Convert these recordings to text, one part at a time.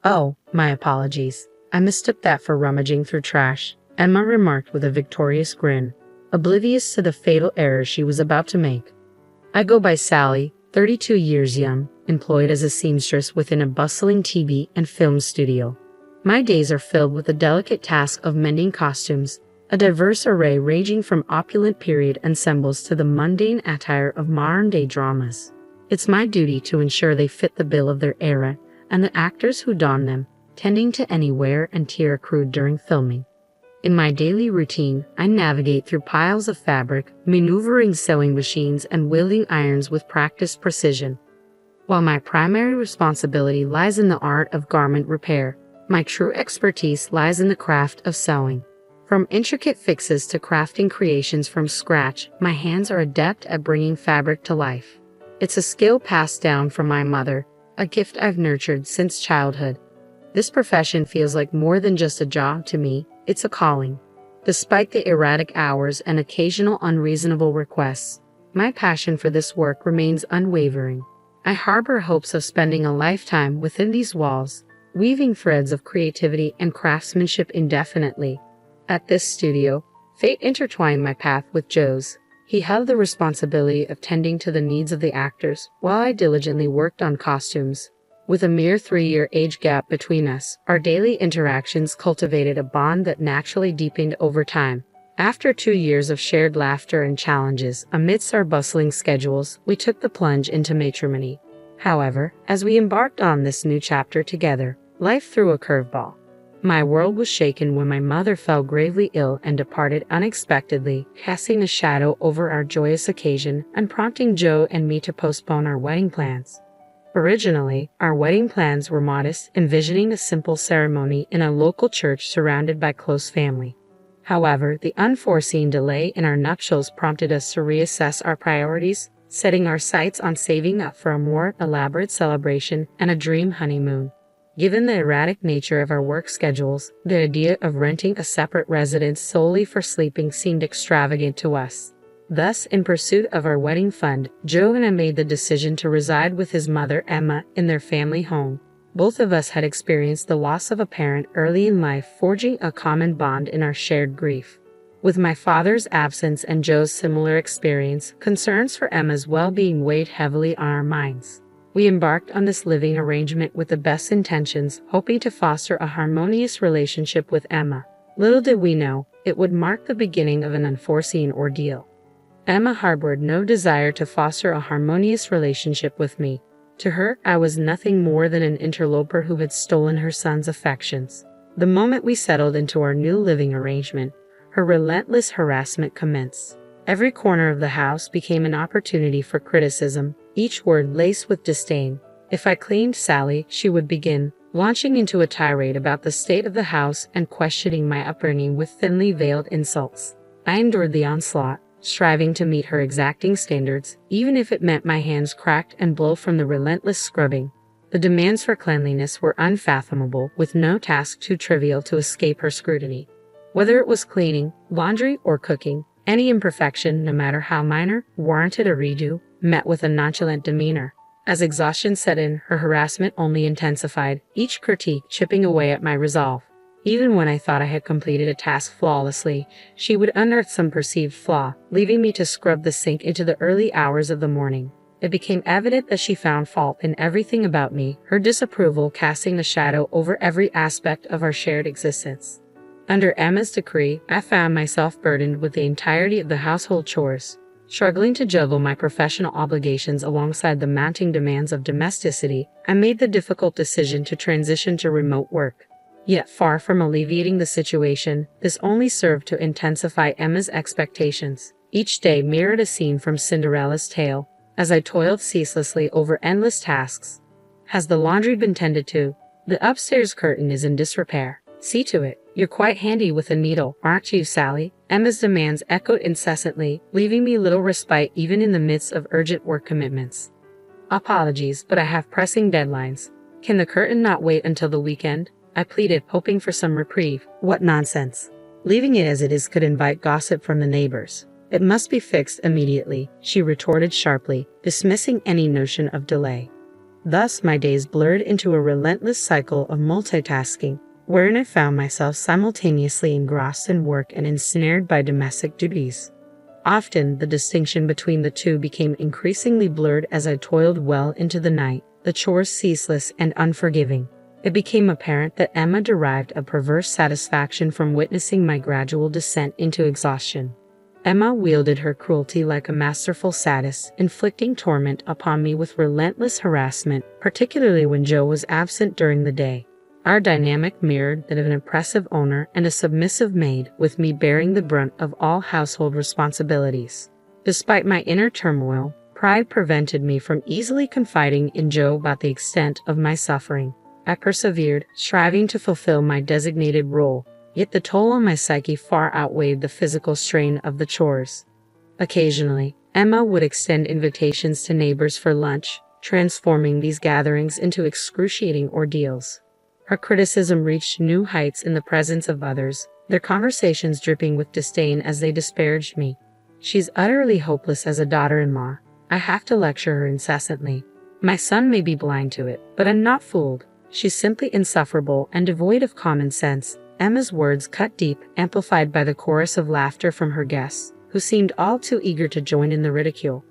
Oh, my apologies. I mistook that for rummaging through trash, Emma remarked with a victorious grin, oblivious to the fatal error she was about to make. I go by Sally, 32 years young, employed as a seamstress within a bustling TV and film studio. My days are filled with the delicate task of mending costumes, a diverse array ranging from opulent period ensembles to the mundane attire of modern-day dramas. It's my duty to ensure they fit the bill of their era and the actors who don them, tending to any wear and tear accrued during filming. In my daily routine, I navigate through piles of fabric, maneuvering sewing machines and wielding irons with practiced precision. While my primary responsibility lies in the art of garment repair, my true expertise lies in the craft of sewing. From intricate fixes to crafting creations from scratch, my hands are adept at bringing fabric to life. It's a skill passed down from my mother, a gift I've nurtured since childhood. This profession feels like more than just a job to me, it's a calling. Despite the erratic hours and occasional unreasonable requests, my passion for this work remains unwavering. I harbor hopes of spending a lifetime within these walls, weaving threads of creativity and craftsmanship indefinitely. At this studio, fate intertwined my path with Joe's. He held the responsibility of tending to the needs of the actors, while I diligently worked on costumes. With a mere 3-year age gap between us, our daily interactions cultivated a bond that naturally deepened over time. After 2 years of shared laughter and challenges amidst our bustling schedules, we took the plunge into matrimony. However, as we embarked on this new chapter together, life threw a curveball. My world was shaken when my mother fell gravely ill and departed unexpectedly, casting a shadow over our joyous occasion and prompting Joe and me to postpone our wedding plans. Originally, our wedding plans were modest, envisioning a simple ceremony in a local church surrounded by close family. However, the unforeseen delay in our nuptials prompted us to reassess our priorities, setting our sights on saving up for a more elaborate celebration and a dream honeymoon. Given the erratic nature of our work schedules, the idea of renting a separate residence solely for sleeping seemed extravagant to us. Thus, in pursuit of our wedding fund, Joe and I made the decision to reside with his mother, Emma, in their family home. Both of us had experienced the loss of a parent early in life, forging a common bond in our shared grief. With my father's absence and Joe's similar experience, concerns for Emma's well-being weighed heavily on our minds. We embarked on this living arrangement with the best intentions, hoping to foster a harmonious relationship with Emma. Little did we know, it would mark the beginning of an unforeseen ordeal. Emma harbored no desire to foster a harmonious relationship with me. To her, I was nothing more than an interloper who had stolen her son's affections. The moment we settled into our new living arrangement, her relentless harassment commenced. Every corner of the house became an opportunity for criticism, each word laced with disdain. If I cleaned Sally, she would begin, launching into a tirade about the state of the house and questioning my upbringing with thinly veiled insults. I endured the onslaught, striving to meet her exacting standards, even if it meant my hands cracked and blue from the relentless scrubbing. The demands for cleanliness were unfathomable, with no task too trivial to escape her scrutiny. Whether it was cleaning, laundry, or cooking, any imperfection, no matter how minor, warranted a redo, met with a nonchalant demeanor. As exhaustion set in, her harassment only intensified, each critique chipping away at my resolve. Even when I thought I had completed a task flawlessly, she would unearth some perceived flaw, leaving me to scrub the sink into the early hours of the morning. It became evident that she found fault in everything about me, her disapproval casting a shadow over every aspect of our shared existence. Under Emma's decree, I found myself burdened with the entirety of the household chores. Struggling to juggle my professional obligations alongside the mounting demands of domesticity, I made the difficult decision to transition to remote work. Yet far from alleviating the situation, this only served to intensify Emma's expectations. Each day mirrored a scene from Cinderella's tale, as I toiled ceaselessly over endless tasks. Has the laundry been tended to? The upstairs curtain is in disrepair. See to it. You're quite handy with a needle, aren't you, Sally? Emma's demands echoed incessantly, leaving me little respite even in the midst of urgent work commitments. Apologies, but I have pressing deadlines. Can the curtain not wait until the weekend? I pleaded, hoping for some reprieve. What nonsense. Leaving it as it is could invite gossip from the neighbors. It must be fixed immediately, she retorted sharply, dismissing any notion of delay. Thus, my days blurred into a relentless cycle of multitasking, wherein I found myself simultaneously engrossed in work and ensnared by domestic duties. Often, the distinction between the two became increasingly blurred as I toiled well into the night, the chores ceaseless and unforgiving. It became apparent that Emma derived a perverse satisfaction from witnessing my gradual descent into exhaustion. Emma wielded her cruelty like a masterful sadist, inflicting torment upon me with relentless harassment, particularly when Joe was absent during the day. Our dynamic mirrored that of an oppressive owner and a submissive maid, with me bearing the brunt of all household responsibilities. Despite my inner turmoil, pride prevented me from easily confiding in Joe about the extent of my suffering. I persevered, striving to fulfill my designated role, yet the toll on my psyche far outweighed the physical strain of the chores. Occasionally, Emma would extend invitations to neighbors for lunch, transforming these gatherings into excruciating ordeals. Her criticism reached new heights in the presence of others, their conversations dripping with disdain as they disparaged me. She's utterly hopeless as a daughter-in-law. I have to lecture her incessantly. My son may be blind to it, but I'm not fooled. She's simply insufferable and devoid of common sense. Emma's words cut deep, amplified by the chorus of laughter from her guests, who seemed all too eager to join in the ridicule.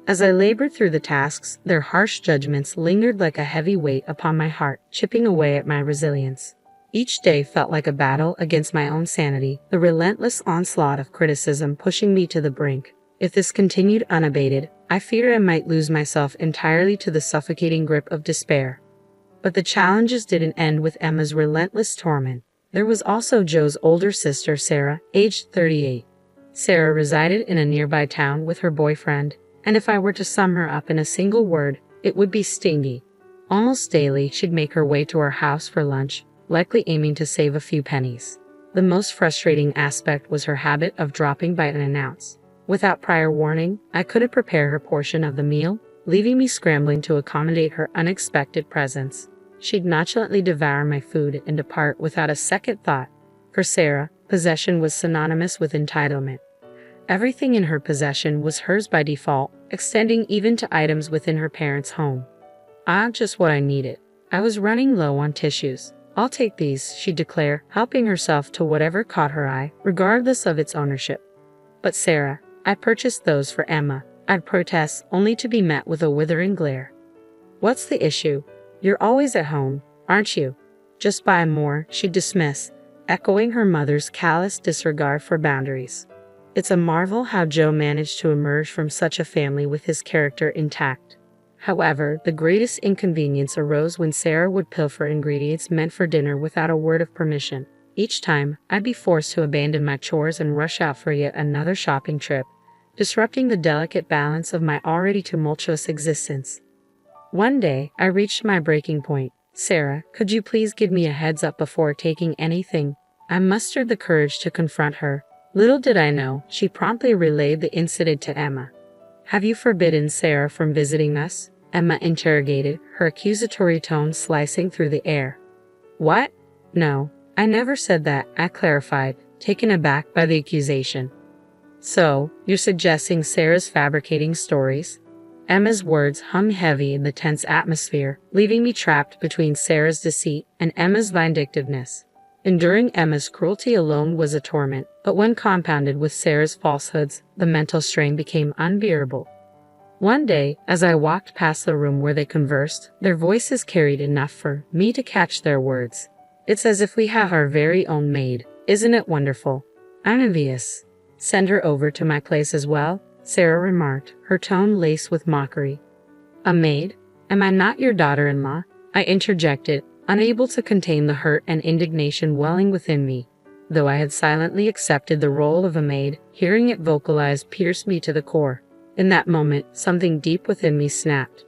As I labored through the tasks, their harsh judgments lingered like a heavy weight upon my heart, chipping away at my resilience. Each day felt like a battle against my own sanity, the relentless onslaught of criticism pushing me to the brink. If this continued unabated, I feared I might lose myself entirely to the suffocating grip of despair. But the challenges didn't end with Emma's relentless torment. There was also Joe's older sister, Sarah, aged 38. Sarah resided in a nearby town with her boyfriend, and if I were to sum her up in a single word, it would be stingy. Almost daily, she'd make her way to our house for lunch, likely aiming to save a few pennies. The most frustrating aspect was her habit of dropping by unannounced. Without prior warning, I couldn't prepare her portion of the meal, leaving me scrambling to accommodate her unexpected presence. She'd nonchalantly devour my food and depart without a second thought. For Sarah, possession was synonymous with entitlement. Everything in her possession was hers by default, extending even to items within her parents' home. Just what I needed. I was running low on tissues. I'll take these, she'd declare, helping herself to whatever caught her eye, regardless of its ownership. But Sarah, I purchased those for Emma. I'd protest, only to be met with a withering glare. What's the issue? You're always at home, aren't you? Just buy more, she'd dismiss, echoing her mother's callous disregard for boundaries. It's a marvel how Joe managed to emerge from such a family with his character intact. However, the greatest inconvenience arose when Sarah would pilfer ingredients meant for dinner without a word of permission. Each time, I'd be forced to abandon my chores and rush out for yet another shopping trip, disrupting the delicate balance of my already tumultuous existence. One day, I reached my breaking point. Sarah, could you please give me a heads up before taking anything? I mustered the courage to confront her. Little did I know, she promptly relayed the incident to Emma. Have you forbidden Sarah from visiting us? Emma interrogated, her accusatory tone slicing through the air. What? No, I never said that, I clarified, taken aback by the accusation. So, you're suggesting Sarah's fabricating stories? Emma's words hummed heavy in the tense atmosphere, leaving me trapped between Sarah's deceit and Emma's vindictiveness. Enduring Emma's cruelty alone was a torment, but when compounded with Sarah's falsehoods, the mental strain became unbearable. One day, as I walked past the room where they conversed, their voices carried enough for me to catch their words. It's as if we have our very own maid. Isn't it wonderful? I'm envious. Send her over to my place as well, Sarah remarked, her tone laced with mockery. A maid? Am I not your daughter-in-law? I interjected, unable to contain the hurt and indignation welling within me. Though I had silently accepted the role of a maid, hearing it vocalized pierced me to the core. In that moment, something deep within me snapped.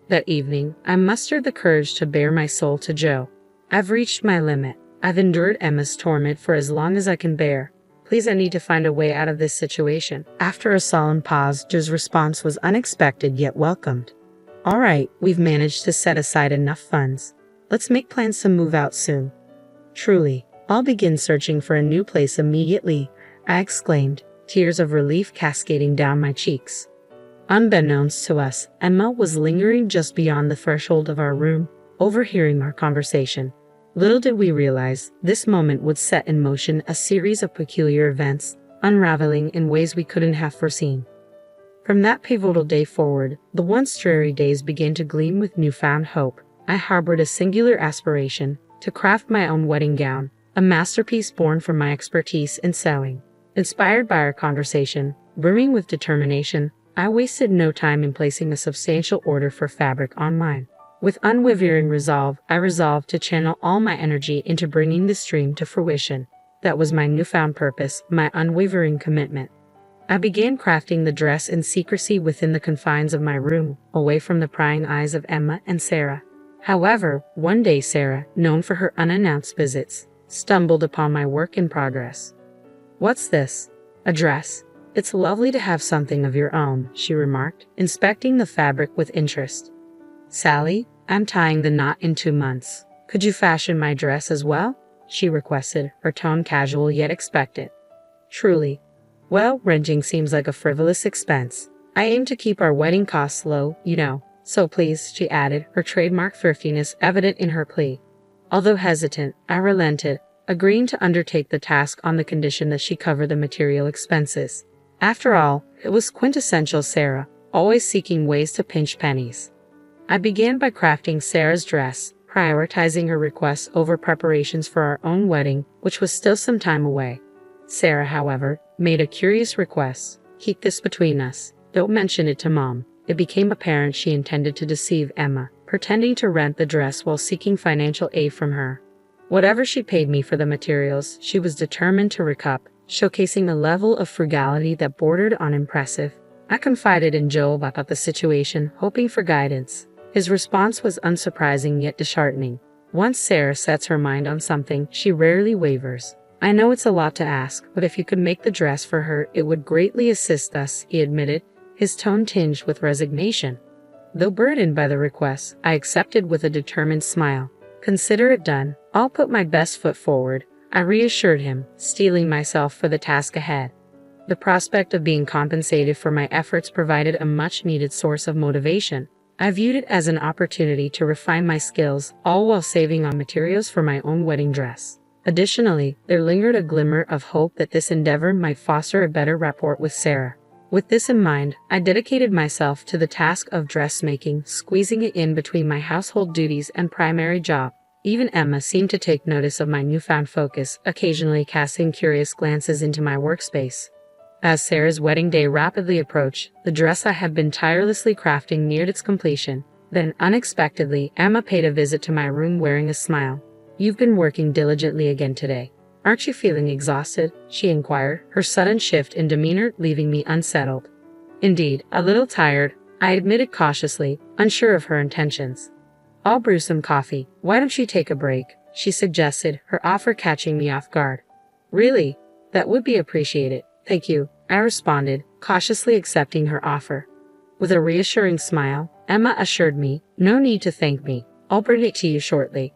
That evening, I mustered the courage to bare my soul to Joe. I've reached my limit. I've endured Emma's torment for as long as I can bear. Please, I need to find a way out of this situation. After a solemn pause, Joe's response was unexpected yet welcomed. All right, we've managed to set aside enough funds. Let's make plans to move out soon. Truly, I'll begin searching for a new place immediately, I exclaimed, tears of relief cascading down my cheeks. Unbeknownst to us, Emma was lingering just beyond the threshold of our room, overhearing our conversation. Little did we realize, this moment would set in motion a series of peculiar events, unraveling in ways we couldn't have foreseen. From that pivotal day forward, the once dreary days began to gleam with newfound hope. I harbored a singular aspiration to craft my own wedding gown, a masterpiece born from my expertise in sewing. Inspired by our conversation, brimming with determination, I wasted no time in placing a substantial order for fabric online. With unwavering resolve, I resolved to channel all my energy into bringing this dream to fruition. That was my newfound purpose, my unwavering commitment. I began crafting the dress in secrecy within the confines of my room, away from the prying eyes of Emma and Sarah. However, one day Sarah, known for her unannounced visits, stumbled upon my work in progress. "What's this? A dress? It's lovely to have something of your own," she remarked, inspecting the fabric with interest. "Sally, I'm tying the knot in 2 months. Could you fashion my dress as well?" she requested, her tone casual yet expectant. "Truly. Well, wrenching seems like a frivolous expense. I aim to keep our wedding costs low, you know. So please," she added, her trademark thriftiness evident in her plea. Although hesitant, I relented, agreeing to undertake the task on the condition that she cover the material expenses. After all, it was quintessential Sarah, always seeking ways to pinch pennies. I began by crafting Sarah's dress, prioritizing her requests over preparations for our own wedding, which was still some time away. Sarah, however, made a curious request. "Keep this between us. Don't mention it to Mom." It became apparent she intended to deceive Emma, pretending to rent the dress while seeking financial aid from her. Whatever she paid me for the materials, she was determined to recoup, showcasing a level of frugality that bordered on impressive. I confided in Joe about the situation, hoping for guidance. His response was unsurprising yet disheartening. Once Sarah sets her mind on something, she rarely wavers. "I know it's a lot to ask, but if you could make the dress for her, it would greatly assist us," he admitted, his tone tinged with resignation. Though burdened by the request, I accepted with a determined smile. "Consider it done. I'll put my best foot forward," I reassured him, steeling myself for the task ahead. The prospect of being compensated for my efforts provided a much-needed source of motivation. I viewed it as an opportunity to refine my skills, all while saving on materials for my own wedding dress. Additionally, there lingered a glimmer of hope that this endeavor might foster a better rapport with Sarah. With this in mind, I dedicated myself to the task of dressmaking, squeezing it in between my household duties and primary job. Even Emma seemed to take notice of my newfound focus, occasionally casting curious glances into my workspace. As Sarah's wedding day rapidly approached, the dress I had been tirelessly crafting neared its completion. Then, unexpectedly, Emma paid a visit to my room wearing a smile. "You've been working diligently again today. Aren't you feeling exhausted?" she inquired, her sudden shift in demeanor leaving me unsettled. "Indeed, a little tired," I admitted cautiously, unsure of her intentions. "I'll brew some coffee. Why don't you take a break?" she suggested, her offer catching me off guard. "Really? That would be appreciated. Thank you," I responded, cautiously accepting her offer. With a reassuring smile, Emma assured me, "No need to thank me. I'll bring it to you shortly."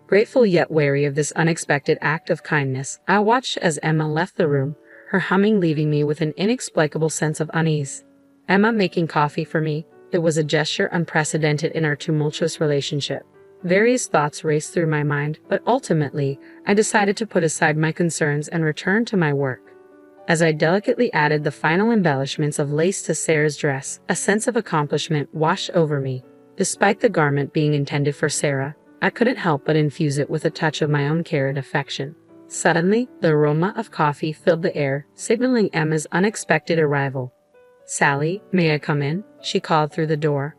Grateful yet wary of this unexpected act of kindness, I watched as Emma left the room, her humming leaving me with an inexplicable sense of unease. Emma making coffee for me, it was a gesture unprecedented in our tumultuous relationship. Various thoughts raced through my mind, but ultimately, I decided to put aside my concerns and return to my work. As I delicately added the final embellishments of lace to Sarah's dress, a sense of accomplishment washed over me. Despite the garment being intended for Sarah, I couldn't help but infuse it with a touch of my own care and affection. Suddenly, the aroma of coffee filled the air, signaling Emma's unexpected arrival. "Sally, may I come in?" she called through the door.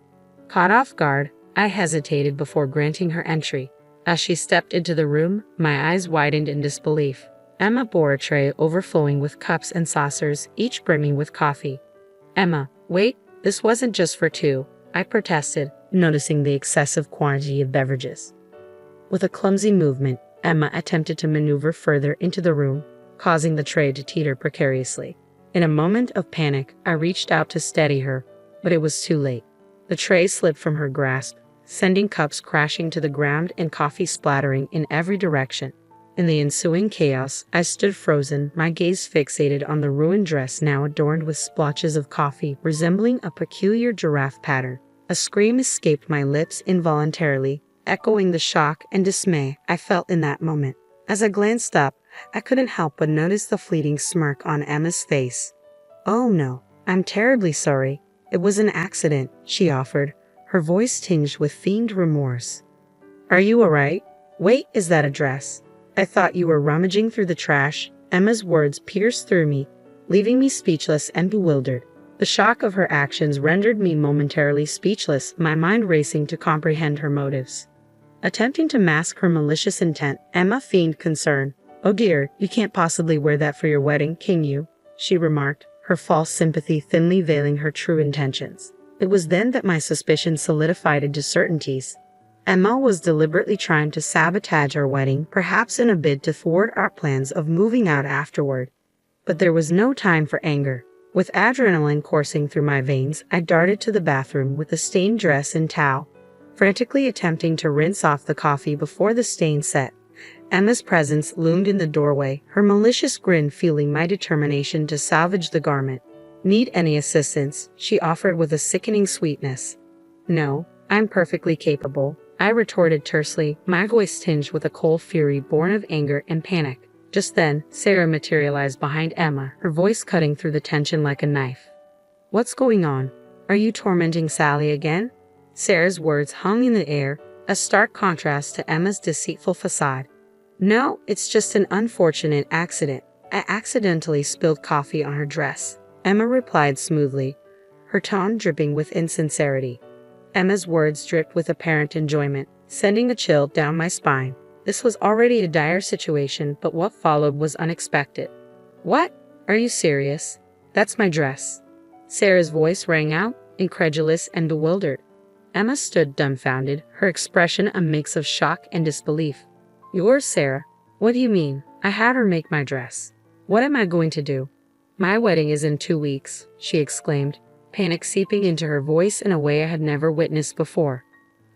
Caught off guard, I hesitated before granting her entry. As she stepped into the room, my eyes widened in disbelief. Emma bore a tray overflowing with cups and saucers, each brimming with coffee. "Emma, wait, this wasn't just for two," I protested, noticing the excessive quantity of beverages. With a clumsy movement, Emma attempted to maneuver further into the room, causing the tray to teeter precariously. In a moment of panic, I reached out to steady her, but it was too late. The tray slipped from her grasp, sending cups crashing to the ground and coffee splattering in every direction. In the ensuing chaos, I stood frozen, my gaze fixated on the ruined dress now adorned with splotches of coffee resembling a peculiar giraffe pattern. A scream escaped my lips involuntarily, echoing the shock and dismay I felt in that moment. As I glanced up, I couldn't help but notice the fleeting smirk on Emma's face. "Oh no, I'm terribly sorry. It was an accident," she offered, her voice tinged with feigned remorse. "Are you alright? Wait, is that a dress? I thought you were rummaging through the trash." Emma's words pierced through me, leaving me speechless and bewildered. The shock of her actions rendered me momentarily speechless, my mind racing to comprehend her motives. Attempting to mask her malicious intent, Emma feigned concern. "Oh dear, you can't possibly wear that for your wedding, can you?" she remarked, her false sympathy thinly veiling her true intentions. It was then that my suspicions solidified into certainties. Emma was deliberately trying to sabotage our wedding, perhaps in a bid to thwart our plans of moving out afterward. But there was no time for anger. With adrenaline coursing through my veins, I darted to the bathroom with a stained dress and towel, frantically attempting to rinse off the coffee before the stain set. Emma's presence loomed in the doorway, her malicious grin fueling my determination to salvage the garment. "Need any assistance?" she offered with a sickening sweetness. "No, I'm perfectly capable," I retorted tersely, my voice tinged with a cold fury born of anger and panic. Just then, Sarah materialized behind Emma, her voice cutting through the tension like a knife. "What's going on? Are you tormenting Sally again?" Sarah's words hung in the air, a stark contrast to Emma's deceitful facade. "No, it's just an unfortunate accident. I accidentally spilled coffee on her dress," Emma replied smoothly, her tone dripping with insincerity. Emma's words dripped with apparent enjoyment, sending a chill down my spine. This was already a dire situation, but what followed was unexpected. "What? Are you serious? That's my dress." Sarah's voice rang out, incredulous and bewildered. Emma stood dumbfounded, her expression a mix of shock and disbelief. "Yours, Sarah? What do you mean? I had her make my dress. What am I going to do?" "My wedding is in 2 weeks," she exclaimed, panic seeping into her voice in a way I had never witnessed before.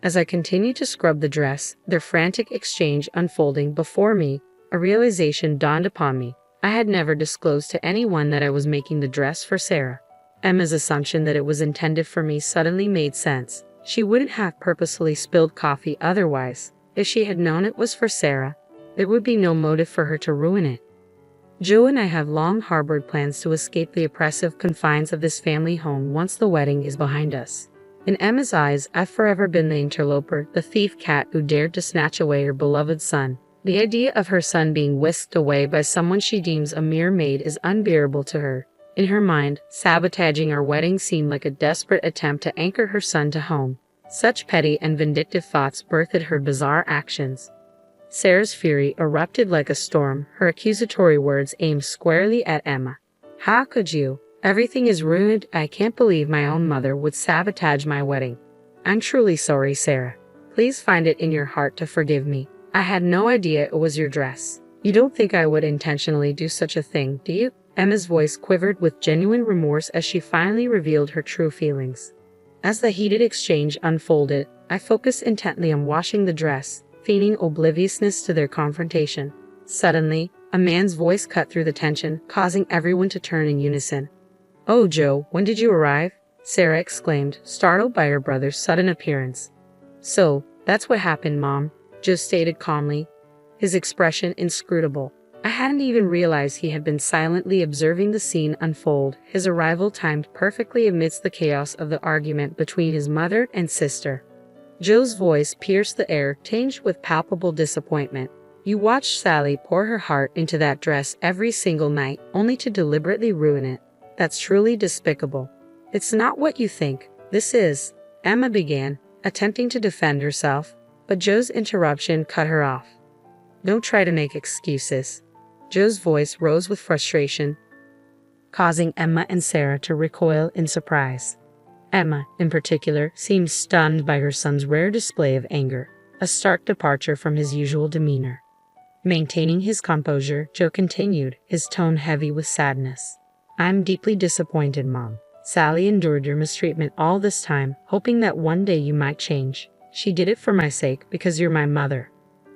As I continued to scrub the dress, their frantic exchange unfolding before me, a realization dawned upon me. I had never disclosed to anyone that I was making the dress for Sarah. Emma's assumption that it was intended for me suddenly made sense. She wouldn't have purposefully spilled coffee otherwise. If she had known it was for Sarah, there would be no motive for her to ruin it. Joe and I have long harbored plans to escape the oppressive confines of this family home once the wedding is behind us. In Emma's eyes, I've forever been the interloper, the thief cat who dared to snatch away her beloved son. The idea of her son being whisked away by someone she deems a mere maid is unbearable to her. In her mind, sabotaging our wedding seemed like a desperate attempt to anchor her son to home. Such petty and vindictive thoughts birthed her bizarre actions. Sarah's fury erupted like a storm, her accusatory words aimed squarely at Emma. "How could you? Everything is ruined. I can't believe my own mother would sabotage my wedding. I'm truly sorry, Sarah. Please find it in your heart to forgive me. I had no idea it was your dress. You don't think I would intentionally do such a thing, do you?" Emma's voice quivered with genuine remorse as she finally revealed her true feelings. As the heated exchange unfolded, I focused intently on washing the dress, feigning obliviousness to their confrontation. Suddenly, a man's voice cut through the tension, causing everyone to turn in unison. "Oh, Joe, when did you arrive?" Sarah exclaimed, startled by her brother's sudden appearance. "So, that's what happened, Mom," Joe stated calmly, his expression inscrutable. I hadn't even realized he had been silently observing the scene unfold, his arrival timed perfectly amidst the chaos of the argument between his mother and sister. Joe's voice pierced the air, tinged with palpable disappointment. "You watched Sally pour her heart into that dress every single night, only to deliberately ruin it. That's truly despicable." "It's not what you think. This is," Emma began, attempting to defend herself, but Joe's interruption cut her off. "Don't try to make excuses." Joe's voice rose with frustration, causing Emma and Sarah to recoil in surprise. Emma, in particular, seemed stunned by her son's rare display of anger, a stark departure from his usual demeanor. Maintaining his composure, Joe continued, his tone heavy with sadness. "I'm deeply disappointed, Mom. Sally endured your mistreatment all this time, hoping that one day you might change. She did it for my sake because you're my mother.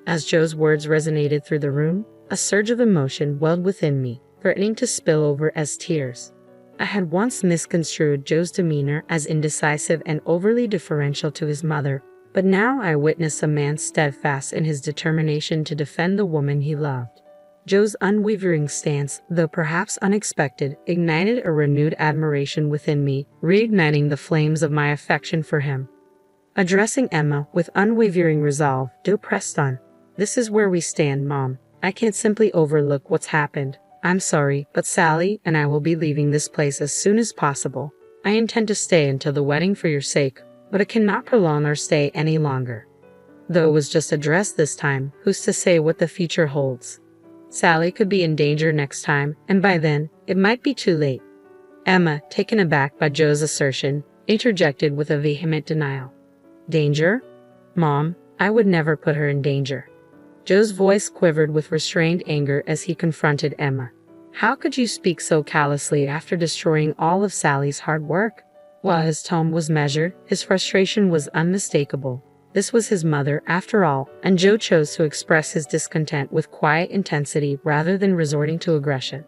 As Joe's words resonated through the room, a surge of emotion welled within me, threatening to spill over as tears. I had once misconstrued Joe's demeanor as indecisive and overly deferential to his mother, but now I witnessed a man steadfast in his determination to defend the woman he loved. Joe's unwavering stance, though perhaps unexpected, ignited a renewed admiration within me, reigniting the flames of my affection for him. Addressing Emma with unwavering resolve, Joe pressed on. "This is where we stand, Mom. I can't simply overlook what's happened. I'm sorry, but Sally and I will be leaving this place as soon as possible. I intend to stay until the wedding for your sake, but I cannot prolong our stay any longer." Though it was just a dress this time, who's to say what the future holds? Sally could be in danger next time, and by then, it might be too late. Emma, taken aback by Joe's assertion, interjected with a vehement denial. "Danger? Mom, I would never put her in danger." Joe's voice quivered with restrained anger as he confronted Emma. "How could you speak so callously after destroying all of Sally's hard work?" While his tone was measured, his frustration was unmistakable. This was his mother, after all, and Joe chose to express his discontent with quiet intensity rather than resorting to aggression.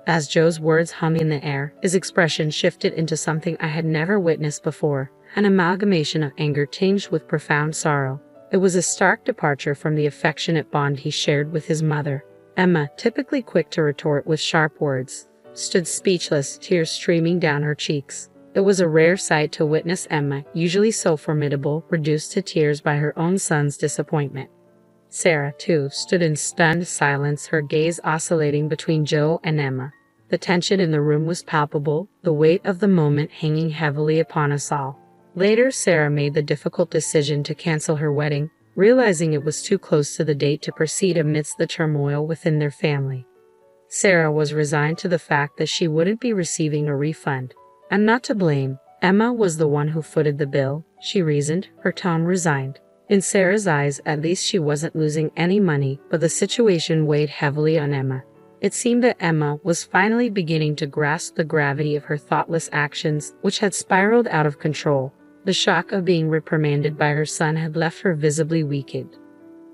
As Joe's words hung in the air, his expression shifted into something I had never witnessed before, an amalgamation of anger tinged with profound sorrow. It was a stark departure from the affectionate bond he shared with his mother. Emma, typically quick to retort with sharp words, stood speechless, tears streaming down her cheeks. It was a rare sight to witness Emma, usually so formidable, reduced to tears by her own son's disappointment. Sarah, too, stood in stunned silence, her gaze oscillating between Joe and Emma. The tension in the room was palpable, the weight of the moment hanging heavily upon us all. Later, Sarah made the difficult decision to cancel her wedding, realizing it was too close to the date to proceed amidst the turmoil within their family. Sarah was resigned to the fact that she wouldn't be receiving a refund. "I'm not to blame. Emma was the one who footed the bill," she reasoned, her tone resigned. In Sarah's eyes, at least she wasn't losing any money, but the situation weighed heavily on Emma. It seemed that Emma was finally beginning to grasp the gravity of her thoughtless actions, which had spiraled out of control. The shock of being reprimanded by her son had left her visibly weakened.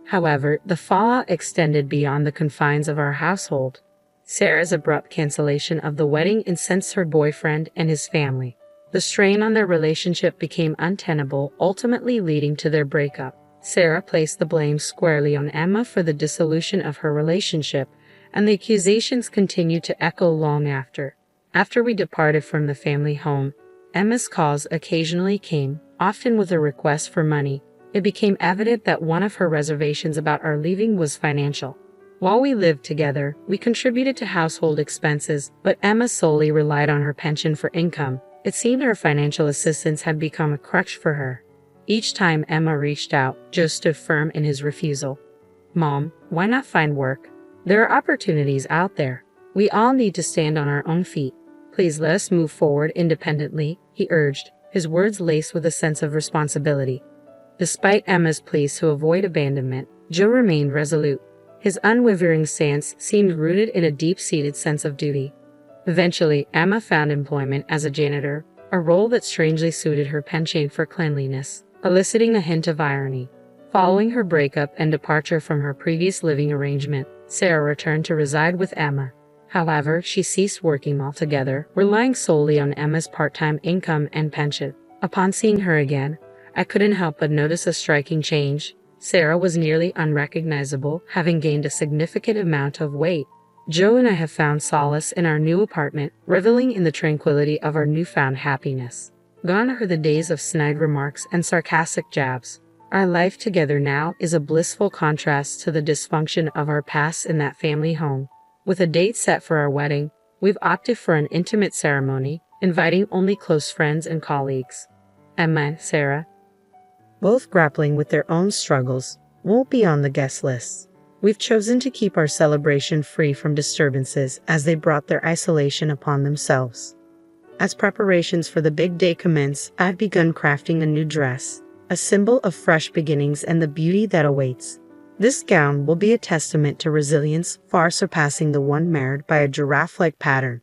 However, the fallout extended beyond the confines of our household. Sarah's abrupt cancellation of the wedding incensed her boyfriend and his family. The strain on their relationship became untenable, ultimately leading to their breakup. Sarah placed the blame squarely on Emma for the dissolution of her relationship, and the accusations continued to echo long after. After we departed from the family home, Emma's calls occasionally came, often with a request for money. It became evident that one of her reservations about our leaving was financial. While we lived together, we contributed to household expenses, but Emma solely relied on her pension for income. It seemed her financial assistance had become a crutch for her. Each time Emma reached out, Joe stood firm in his refusal. "Mom, why not find work? There are opportunities out there. We all need to stand on our own feet. Please let us move forward independently," he urged, his words laced with a sense of responsibility. Despite Emma's pleas to avoid abandonment, Joe remained resolute. His unwavering stance seemed rooted in a deep-seated sense of duty. Eventually, Emma found employment as a janitor, a role that strangely suited her penchant for cleanliness, eliciting a hint of irony. Following her breakup and departure from her previous living arrangement, Sarah returned to reside with Emma. However, she ceased working altogether, relying solely on Emma's part-time income and pension. Upon seeing her again, I couldn't help but notice a striking change. Sarah was nearly unrecognizable, having gained a significant amount of weight. Joe and I have found solace in our new apartment, reveling in the tranquility of our newfound happiness. Gone are the days of snide remarks and sarcastic jabs. Our life together now is a blissful contrast to the dysfunction of our past in that family home. With a date set for our wedding, we've opted for an intimate ceremony, inviting only close friends and colleagues. Emma and Sarah, both grappling with their own struggles, won't be on the guest list. We've chosen to keep our celebration free from disturbances as they brought their isolation upon themselves. As preparations for the big day commence, I've begun crafting a new dress, a symbol of fresh beginnings and the beauty that awaits. This gown will be a testament to resilience far surpassing the one marred by a giraffe-like pattern.